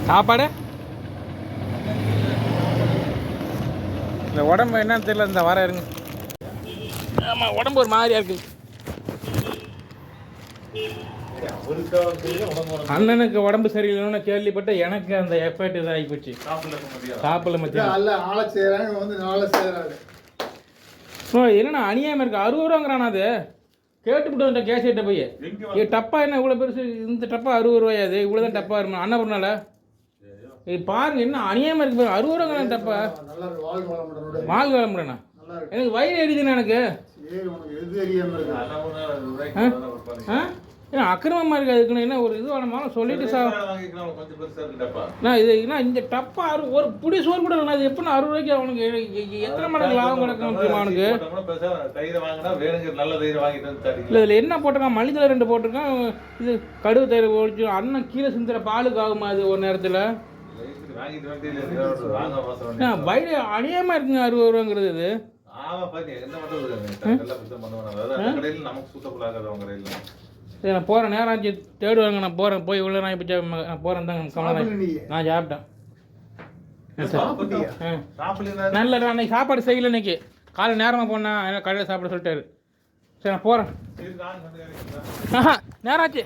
சாப்பாடு இந்த உடம்பு என்னன்னு தெரியல. இந்த வர இருங்க. ஆமாம், உடம்பு ஒரு மாதிரியா இருக்குது. அண்ணனுக்கு உடம்பு சரியில்லைன்னு கேள்விப்பட்டு எனக்கு அந்த எஃபெக்ட் இதாகி போச்சு. சாப்பிடல மத்தியம் என்னண்ணா அநியாயமாக இருக்குது. 60 ரூபாங்கிறானா அது? கேட்டுவிட்டு வந்துட்டேன் கேஷிட்ட போய். டப்பா என்ன இவ்வளோ பெருசு? இந்த டப்பா 60 ரூபாயா? அது இவ்வளோ தான் டப்பா இருக்கும் அண்ணபுரனால. இது பாருங்க என்ன அநியாயமாக இருக்கு பாருங்க. 60 ரூபாங்கிறான் டப்பா. வாழ்க வளமுடண்ணா. எனக்கு வயிறு எரியுதுண்ணா எனக்கு. ஏன்னா அக்கிரமமாக இருக்குது. அதுக்குன்னு என்ன ஒரு இது வேணுமாலும் சொல்லிட்டு இது என்ன இந்த டப்பா ஒரு புடி சோறு கூட இல்லை. அது எப்படின்னா 60 ரூபாய்க்கு அவனுக்கு எத்தனை மடங்கு லாபம் கிடக்கும் அவனுக்கு? இல்லை இதில் என்ன போட்டிருக்கான்? மல்லித்தலை 2 போட்டிருக்கான். இது கடுகு தயிர் ஒழிச்சு அண்ணன் கீழே சிந்துற பாலுக்கு ஆகுமா அது ஒரு நேரத்தில்? வயிறு அநியாயமாக இருக்குங்க 60 ரூபாங்கிறது. இது சரி நான் போகிறேன். நேரம் ஆச்சு தேடுவாங்க. நான் போகிறேன். போய் உள்ள நான் இப்போ நான் போகிறேன் தாங்க. கமலா நான் சாப்பிட்டேன். நல்ல நான் அன்றைக்கி சாப்பாடு செய்யலை. இன்னைக்கு காலை நேரமாக போனேன். கடையில் சாப்பிட சொல்லிட்டாரு. சரி நான் போகிறேன். நேரம் ஆச்சு.